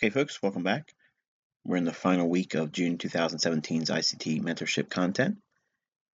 Okay, folks, welcome back. We're in the final week of June 2017's ICT Mentorship content.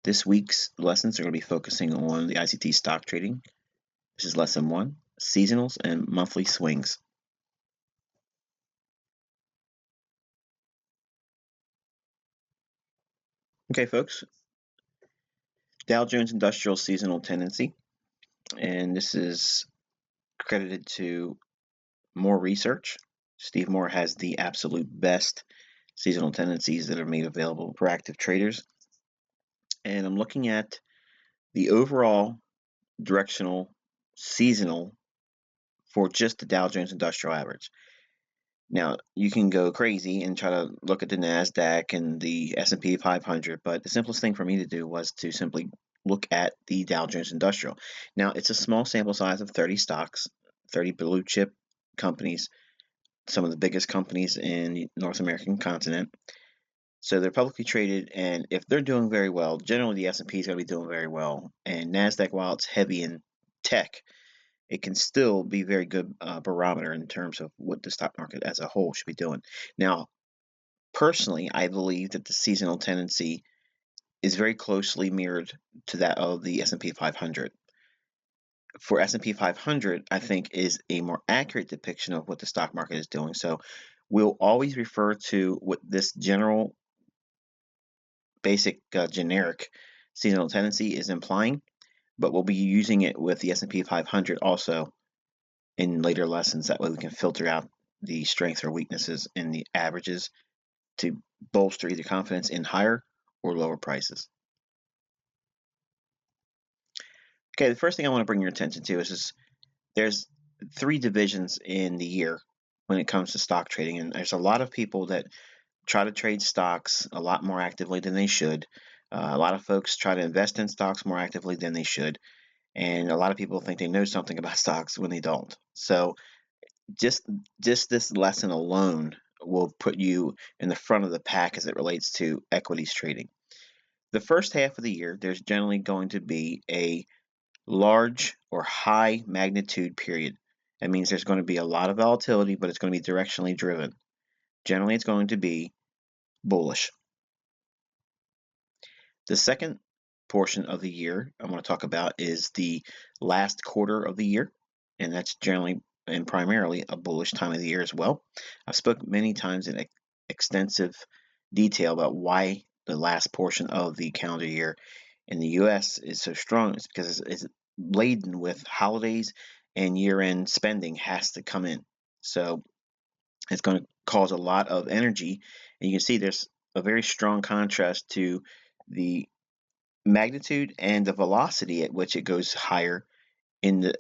This week's lessons are going to be focusing on the ICT stock trading. This is lesson 1, seasonals and monthly swings. Okay, folks, Dow Jones Industrial Seasonal Tendency, and this is credited to Moore Research. Steve Moore has the absolute best seasonal tendencies that are made available for active traders. And I'm looking at the overall directional seasonal for just the Dow Jones Industrial Average. Now, you can go crazy and try to look at the NASDAQ and the S&P 500, but the simplest thing for me to do was to simply look at the Dow Jones Industrial. Now, it's a small sample size of 30 stocks, 30 blue chip companies, some of the biggest companies in the North American continent. So they're publicly traded, and if they're doing very well, generally the S&P is going to be doing very well. And NASDAQ, while it's heavy in tech, it can still be a very good barometer in terms of what the stock market as a whole should be doing. Now, personally, I believe that the seasonal tendency is very closely mirrored to that of the S&P 500. For S&P 500, I think is a more accurate depiction of what the stock market is doing. So we'll always refer to what this general, basic, generic seasonal tendency is implying, but we'll be using it with the S&P 500 also in later lessons. That way we can filter out the strengths or weaknesses in the averages to bolster either confidence in higher or lower prices. Okay, the first thing I want to bring your attention to is there's 3 divisions in the year when it comes to stock trading, and there's a lot of people that try to trade stocks a lot more actively than they should. A lot of folks try to invest in stocks more actively than they should, and a lot of people think they know something about stocks when they don't. So just this lesson alone will put you in the front of the pack as it relates to equities trading. The first half of the year, there's generally going to be a large or high magnitude period. That means there's going to be a lot of volatility, but it's going to be directionally driven. Generally, it's going to be bullish. The second portion of the year I want to talk about is the last quarter of the year, and that's generally and primarily a bullish time of the year as well. I've spoken many times in extensive detail about why the last portion of the calendar year in the U.S. is so strong. It's because it's laden with holidays and year-end spending has to come in. So it's going to cause a lot of energy, and you can see there's a very strong contrast to the magnitude and the velocity at which it goes higher in the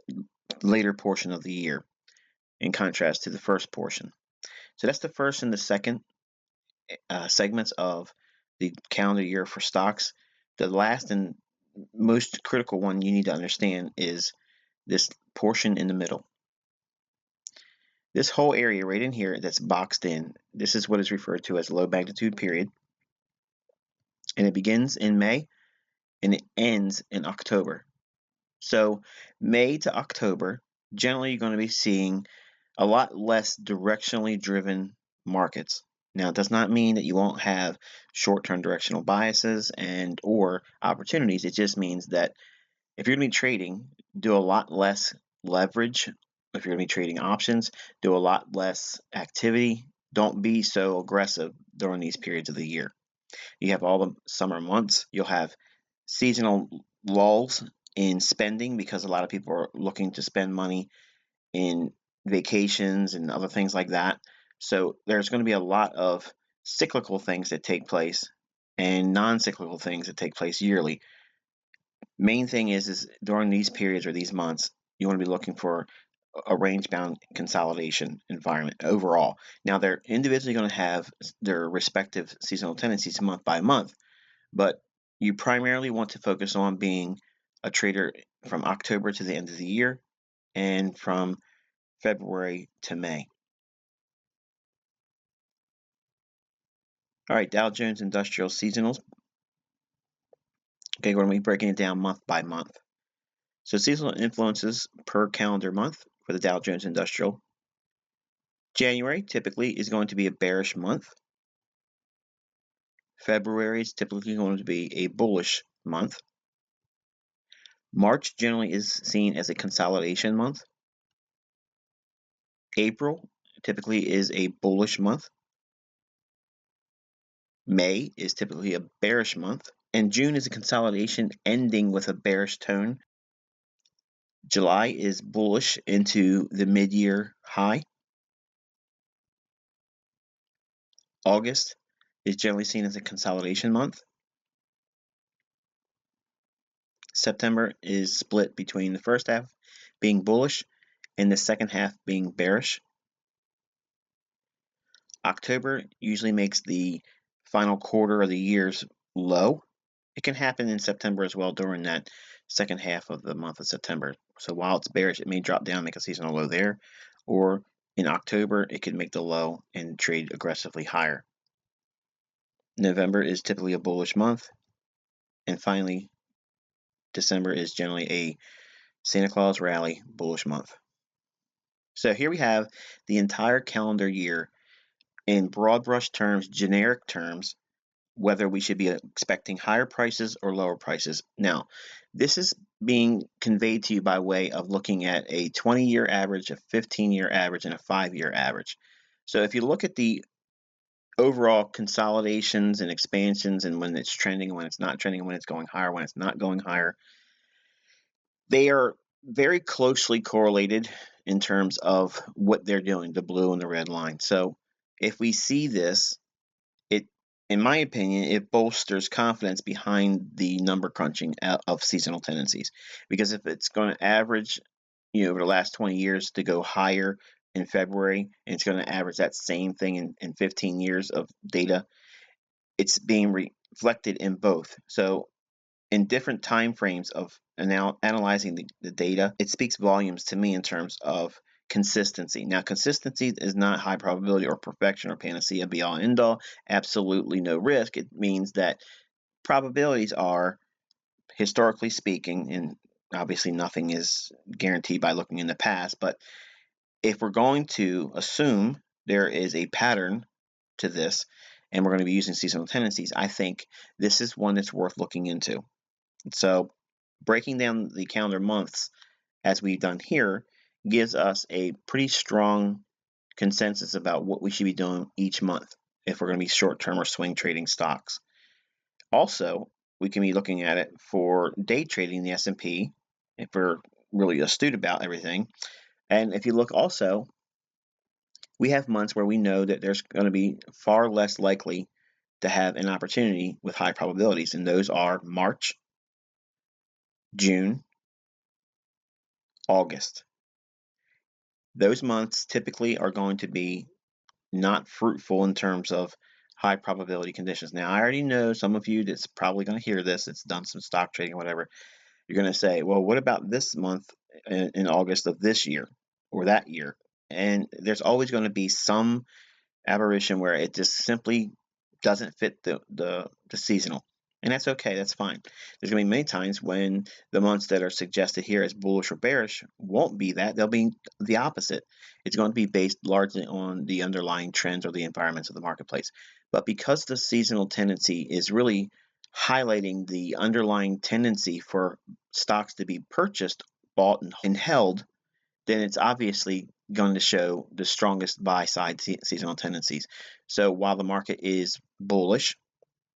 later portion of the year, in contrast to the first portion. So that's the first and the second segments of the calendar year for stocks. The last and most critical one you need to understand is this portion in the middle. This whole area right in here that's boxed in, this is what is referred to as low magnitude period. And it begins in May and it ends in October. So May to October, generally you're going to be seeing a lot less directionally driven markets. Now, it does not mean that you won't have short-term directional biases and or opportunities. It just means that if you're going to be trading, do a lot less leverage. If you're going to be trading options, do a lot less activity. Don't be so aggressive during these periods of the year. You have all the summer months. You'll have seasonal lulls in spending because a lot of people are looking to spend money in vacations and other things like that. So there's going to be a lot of cyclical things that take place and non-cyclical things that take place yearly. Main thing is during these periods or these months, you want to be looking for a range-bound consolidation environment overall. Now, they're individually going to have their respective seasonal tendencies month by month, but you primarily want to focus on being a trader from October to the end of the year and from February to May. All right, Dow Jones Industrial Seasonals. Okay, we're going to be breaking it down month by month. So seasonal influences per calendar month for the Dow Jones Industrial. January typically is going to be a bearish month. February is typically going to be a bullish month. March generally is seen as a consolidation month. April typically is a bullish month. May is typically a bearish month. And June is a consolidation ending with a bearish tone. July is bullish into the mid-year high. August is generally seen as a consolidation month. September is split between the first half being bullish and the second half being bearish. October usually makes the final quarter of the year's low. It can happen in September as well during that second half of the month of September. So while it's bearish, it may drop down, make a seasonal low there, or in October, it could make the low and trade aggressively higher. November is typically a bullish month. And finally, December is generally a Santa Claus rally bullish month. So here we have the entire calendar year in broad brush terms, generic terms, whether we should be expecting higher prices or lower prices. Now, this is being conveyed to you by way of looking at a 20-year average, a 15-year average, and a 5-year average. So if you look at the overall consolidations and expansions and when it's trending and when it's not trending, when it's going higher, when it's not going higher, they are very closely correlated in terms of what they're doing, the blue and the red line. So if we see this, in my opinion, it bolsters confidence behind the number crunching of seasonal tendencies. Because if it's going to average, over the last 20 years to go higher in February, and it's going to average that same thing in 15 years of data, it's being reflected in both. So in different time frames of analyzing the data, it speaks volumes to me in terms of consistency. Now, consistency is not high probability or perfection or panacea, be all end all, absolutely no risk. It means that probabilities are, historically speaking, and obviously nothing is guaranteed by looking in the past, but if we're going to assume there is a pattern to this and we're going to be using seasonal tendencies, I think this is one that's worth looking into. So breaking down the calendar months as we've done here gives us a pretty strong consensus about what we should be doing each month if we're going to be short-term or swing trading stocks. Also, we can be looking at it for day trading the S&P if we're really astute about everything. And if you look also, we have months where we know that there's going to be far less likely to have an opportunity with high probabilities, and those are March, June, August. Those months typically are going to be not fruitful in terms of high probability conditions. Now, I already know some of you that's probably going to hear this, it's done some stock trading or whatever. You're going to say, well, what about this month in August of this year or that year? And there's always going to be some aberration where it just simply doesn't fit the seasonal. And that's okay, that's fine. There's going to be many times when the months that are suggested here as bullish or bearish won't be that. They'll be the opposite. It's going to be based largely on the underlying trends or the environments of the marketplace. But because the seasonal tendency is really highlighting the underlying tendency for stocks to be purchased, bought, and held, then it's obviously going to show the strongest buy side seasonal tendencies. So while the market is bullish,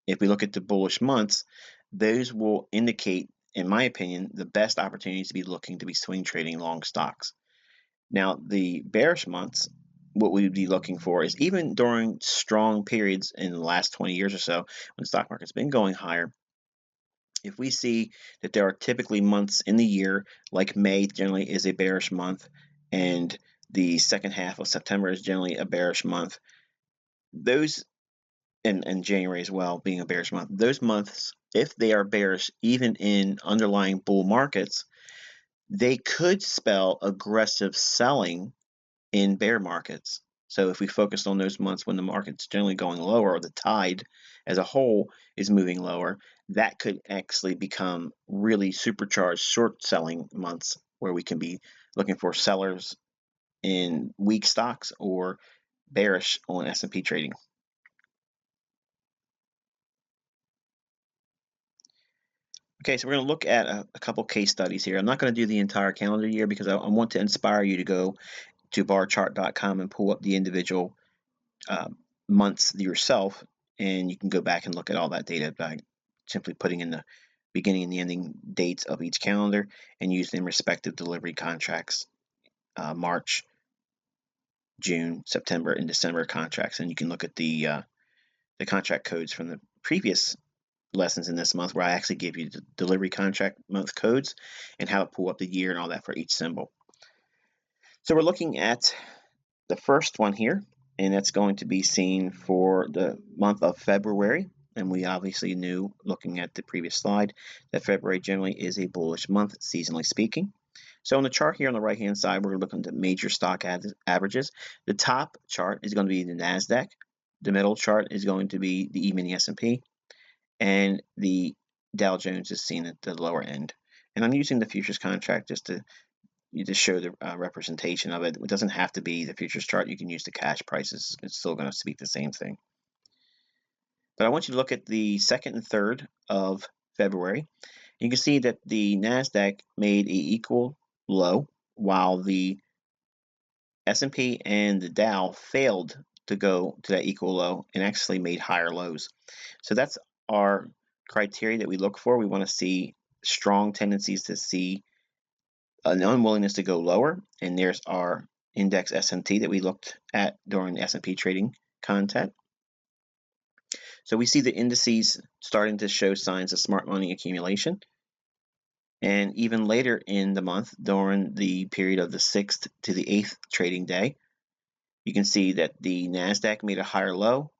if we look at the bullish months, those will indicate, in my opinion, the best opportunities to be looking to be swing trading long stocks. Now, the bearish months, what we would be looking for is even during strong periods in the last 20 years or so, when the stock market's been going higher, if we see that there are typically months in the year, like May generally is a bearish month, and the second half of September is generally a bearish month, those, and January as well being a bearish month, those months, if they are bearish even in underlying bull markets, they could spell aggressive selling in bear markets. So if we focus on those months when the market's generally going lower or the tide as a whole is moving lower, that could actually become really supercharged short selling months where we can be looking for sellers in weak stocks or bearish on S&P trading. Okay, so we're going to look at a couple case studies here. I'm not going to do the entire calendar year because I want to inspire you to go to barchart.com and pull up the individual months yourself, and you can go back and look at all that data by simply putting in the beginning and the ending dates of each calendar and using respective delivery contracts, March, June, September, and December contracts, and you can look at the contract codes from the previous lessons in this month where I actually gave you the delivery contract month codes and how to pull up the year and all that for each symbol. So we're looking at the first one here, and that's going to be seen for the month of February. And we obviously knew, looking at the previous slide, that February generally is a bullish month, seasonally speaking. So on the chart here on the right-hand side, we're looking at major stock averages. The top chart is going to be the NASDAQ. The middle chart is going to be the E-mini S&P. And the Dow Jones is seen at the lower end. And I'm using the futures contract just to show the representation of it. It doesn't have to be the futures chart. You can use the cash prices. It's still going to speak the same thing. But I want you to look at the 2nd and 3rd of February. You can see that the NASDAQ made an equal low while the S&P and the Dow failed to go to that equal low and actually made higher lows. So that's our criteria that we look for. We want to see strong tendencies to see an unwillingness to go lower, and there's our index SMT that we looked at during the S&P trading content. So we see the indices starting to show signs of smart money accumulation. And even later in the month, during the period of the 6th to the 8th trading day, you can see that the NASDAQ made a higher low,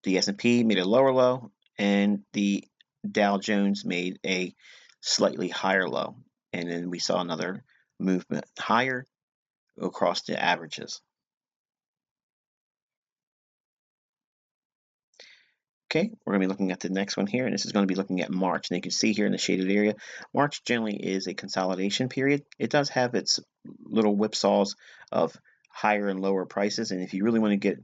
the S&P made a lower low, and the Dow Jones made a slightly higher low. And then we saw another movement higher across the averages. Okay, we're going to be looking at the next one here, and this is going to be looking at March. And you can see here in the shaded area, March generally is a consolidation period. It does have its little whipsaws of higher and lower prices, and if you really want to get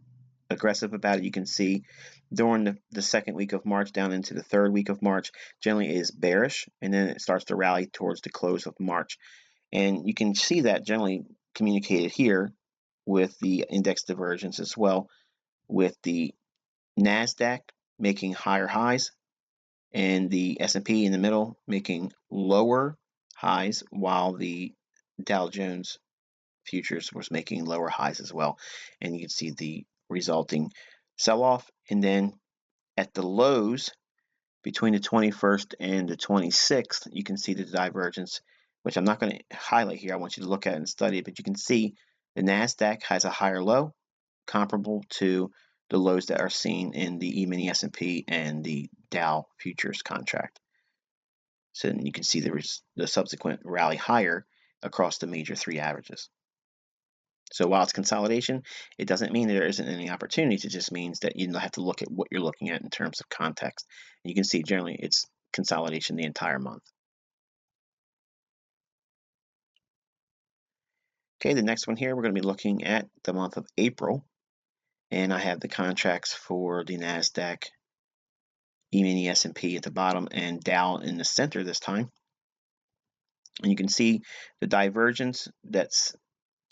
aggressive about it, you can see during the 2nd week of March down into the 3rd week of March generally is bearish, and then it starts to rally towards the close of March. And you can see that generally communicated here with the index divergence as well, with the NASDAQ making higher highs and the S&P in the middle making lower highs, while the Dow Jones futures was making lower highs as well. And you can see the resulting sell-off. And then at the lows between the 21st and the 26th, you can see the divergence, which I'm not going to highlight here. I want you to look at it and study it, but you can see the NASDAQ has a higher low comparable to the lows that are seen in the E-mini S&P and the Dow futures contract. So you can see the subsequent rally higher across the major 3 averages. So while it's consolidation, it doesn't mean there isn't any opportunities. It just means that you have to look at what you're looking at in terms of context. And you can see generally it's consolidation the entire month. Okay, the next one here, we're going to be looking at the month of April. And I have the contracts for the NASDAQ, E-mini S&P at the bottom, and Dow in the center this time. And you can see the divergence that's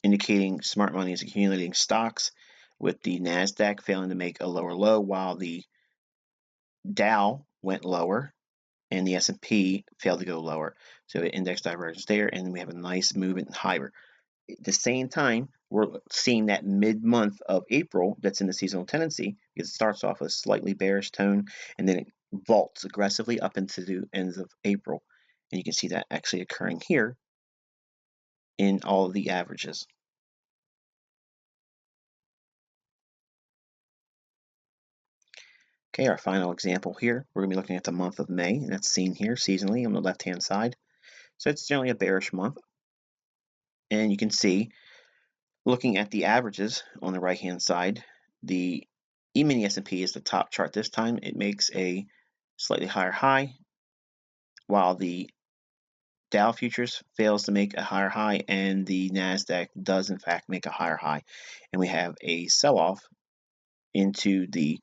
indicating smart money is accumulating stocks, with the NASDAQ failing to make a lower low while the Dow went lower and the S&P failed to go lower. So index divergence there, and we have a nice movement higher. At the same time, we're seeing that mid-month of April that's in the seasonal tendency, because it starts off with a slightly bearish tone and then it vaults aggressively up into the ends of April. And you can see that actually occurring here in all of the averages. Okay, our final example here, we're going to be looking at the month of May, and that's seen here seasonally on the left-hand side. So it's generally a bearish month. And you can see, looking at the averages on the right-hand side, the E-mini S&P is the top chart this time. It makes a slightly higher high, while the Dow futures fails to make a higher high, and the NASDAQ does in fact make a higher high. And we have a sell-off into the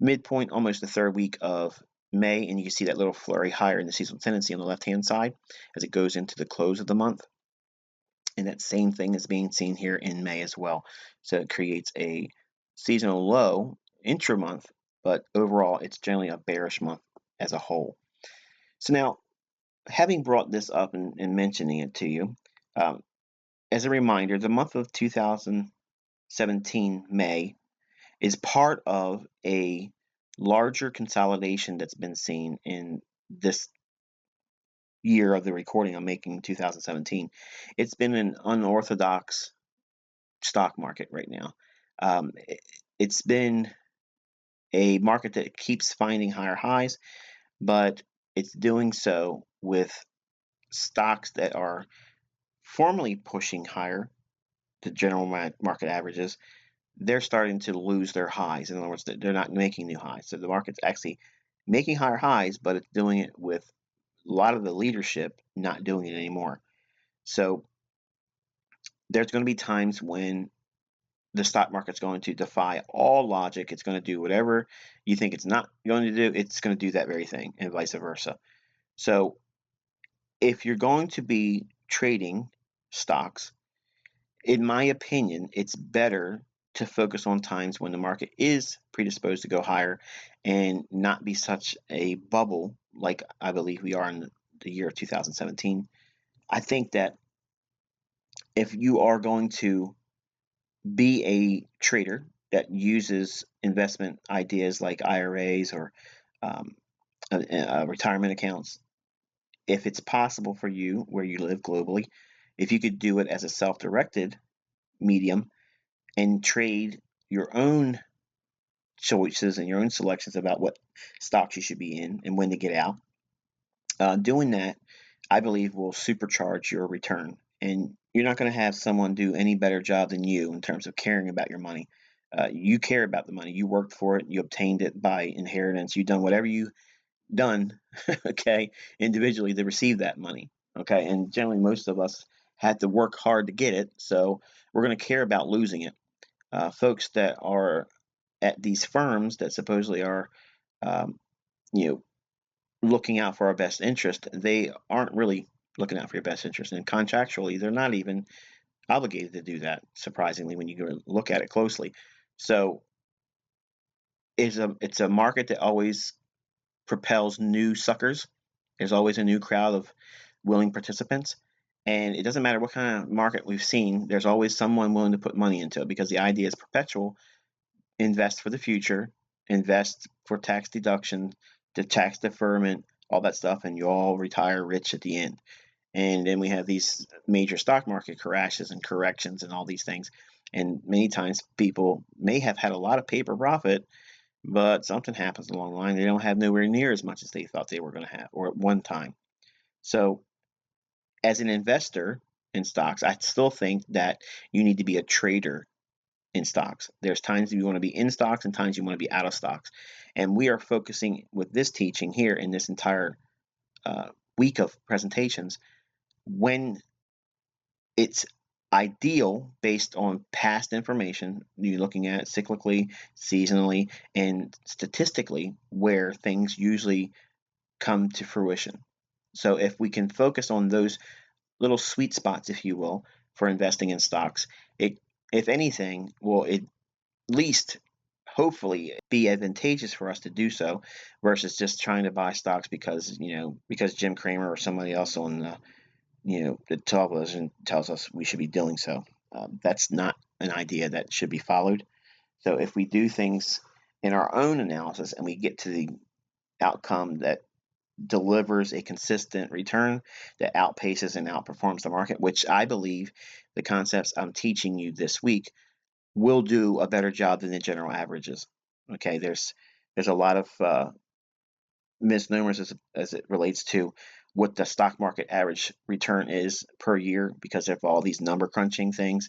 midpoint, almost the third week of May, and you can see that little flurry higher in the seasonal tendency on the left-hand side as it goes into the close of the month. And that same thing is being seen here in May as well. So it creates a seasonal low intra-month, but overall it's generally a bearish month as a whole. So now, having brought this up and mentioning it to you, as a reminder, the month of 2017, May, is part of a larger consolidation that's been seen in this year of the recording I'm making, 2017. It's been an unorthodox stock market right now. It's been a market that keeps finding higher highs, but it's doing so with stocks that are formally pushing higher, the general market averages. They're starting to lose their highs. In other words, they're not making new highs. So the market's actually making higher highs, but it's doing it with a lot of the leadership not doing it anymore. So there's going to be times when the stock market's going to defy all logic. It's going to do whatever you think it's not going to do. It's going to do that very thing, and vice versa. So if you're going to be trading stocks, in my opinion, it's better to focus on times when the market is predisposed to go higher and not be such a bubble like I believe we are in the year of 2017. I think that if you are going to be a trader that uses investment ideas like IRAs or um, retirement accounts, if it's possible for you where you live globally, if you could do it as a self-directed medium and trade your own choices and your own selections about what stocks you should be in and when to get out, doing that, I believe, will supercharge your return. And you're not going to have someone do any better job than you in terms of caring about your money. You care about the money. You worked for it. You obtained it by inheritance. You've done whatever you done, okay, individually to receive that money, okay. And generally, most of us had to work hard to get it, so we're going to care about losing it. Folks that are at these firms that supposedly are, um, you know, looking out for our best interest, they aren't really looking out for your best interest. And contractually, they're not even obligated to do that, surprisingly, when you go look at it closely. So it's a market that always propels new suckers. There's always a new crowd of willing participants. And it doesn't matter what kind of market we've seen, there's always someone willing to put money into it because the idea is perpetual. Invest for the future, invest for tax deduction, the tax deferment, all that stuff, and you all retire rich at the end. And then we have these major stock market crashes and corrections and all these things. And many times people may have had a lot of paper profit, but something happens along the line. They don't have nowhere near as much as they thought they were going to have, or at one time. So, as an investor in stocks, I still think that you need to be a trader in stocks. There's times you want to be in stocks and times you want to be out of stocks. And we are focusing with this teaching here in this entire week of presentations when it's ideal based on past information. You're looking at it cyclically, seasonally, and statistically where things usually come to fruition. So if we can focus on those little sweet spots, if you will, for investing in stocks, it, if anything, will at least hopefully be advantageous for us to do so versus just trying to buy stocks because Jim Cramer or somebody else on the television tells us we should be doing so. That's not an idea that should be followed. So if we do things in our own analysis and we get to the outcome that delivers a consistent return that outpaces and outperforms the market, which I believe the concepts I'm teaching you this week will do a better job than the general averages. Okay, there's a lot of misnomers as it relates to what the stock market average return is per year because of all these number crunching things.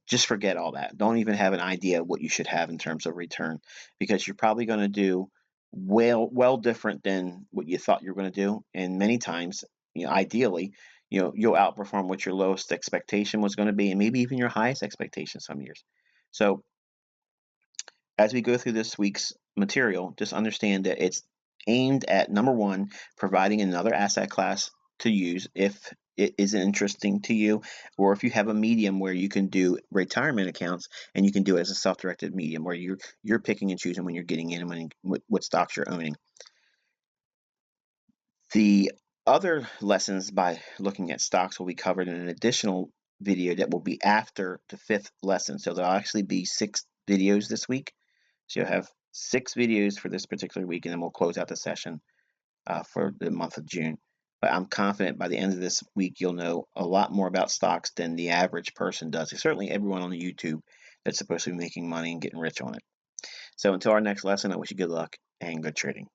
Just forget all that. Don't even have an idea what you should have in terms of return because you're probably going to do well different than what you thought you were going to do. And many times ideally, you'll outperform what your lowest expectation was going to be, and maybe even your highest expectation some years. So as we go through this week's material, just understand that it's aimed at, number one, providing another asset class to use if it is interesting to you, or if you have a medium where you can do retirement accounts and you can do it as a self-directed medium where you're picking and choosing when you're getting in and what stocks you're owning. The other lessons by looking at stocks will be covered in an additional video that will be after the 5th lesson. So there'll actually be 6 videos this week. So you'll have 6 videos for this particular week, and then we'll close out the session for the month of June. But I'm confident by the end of this week, you'll know a lot more about stocks than the average person does. Certainly everyone on YouTube that's supposed to be making money and getting rich on it. So until our next lesson, I wish you good luck and good trading.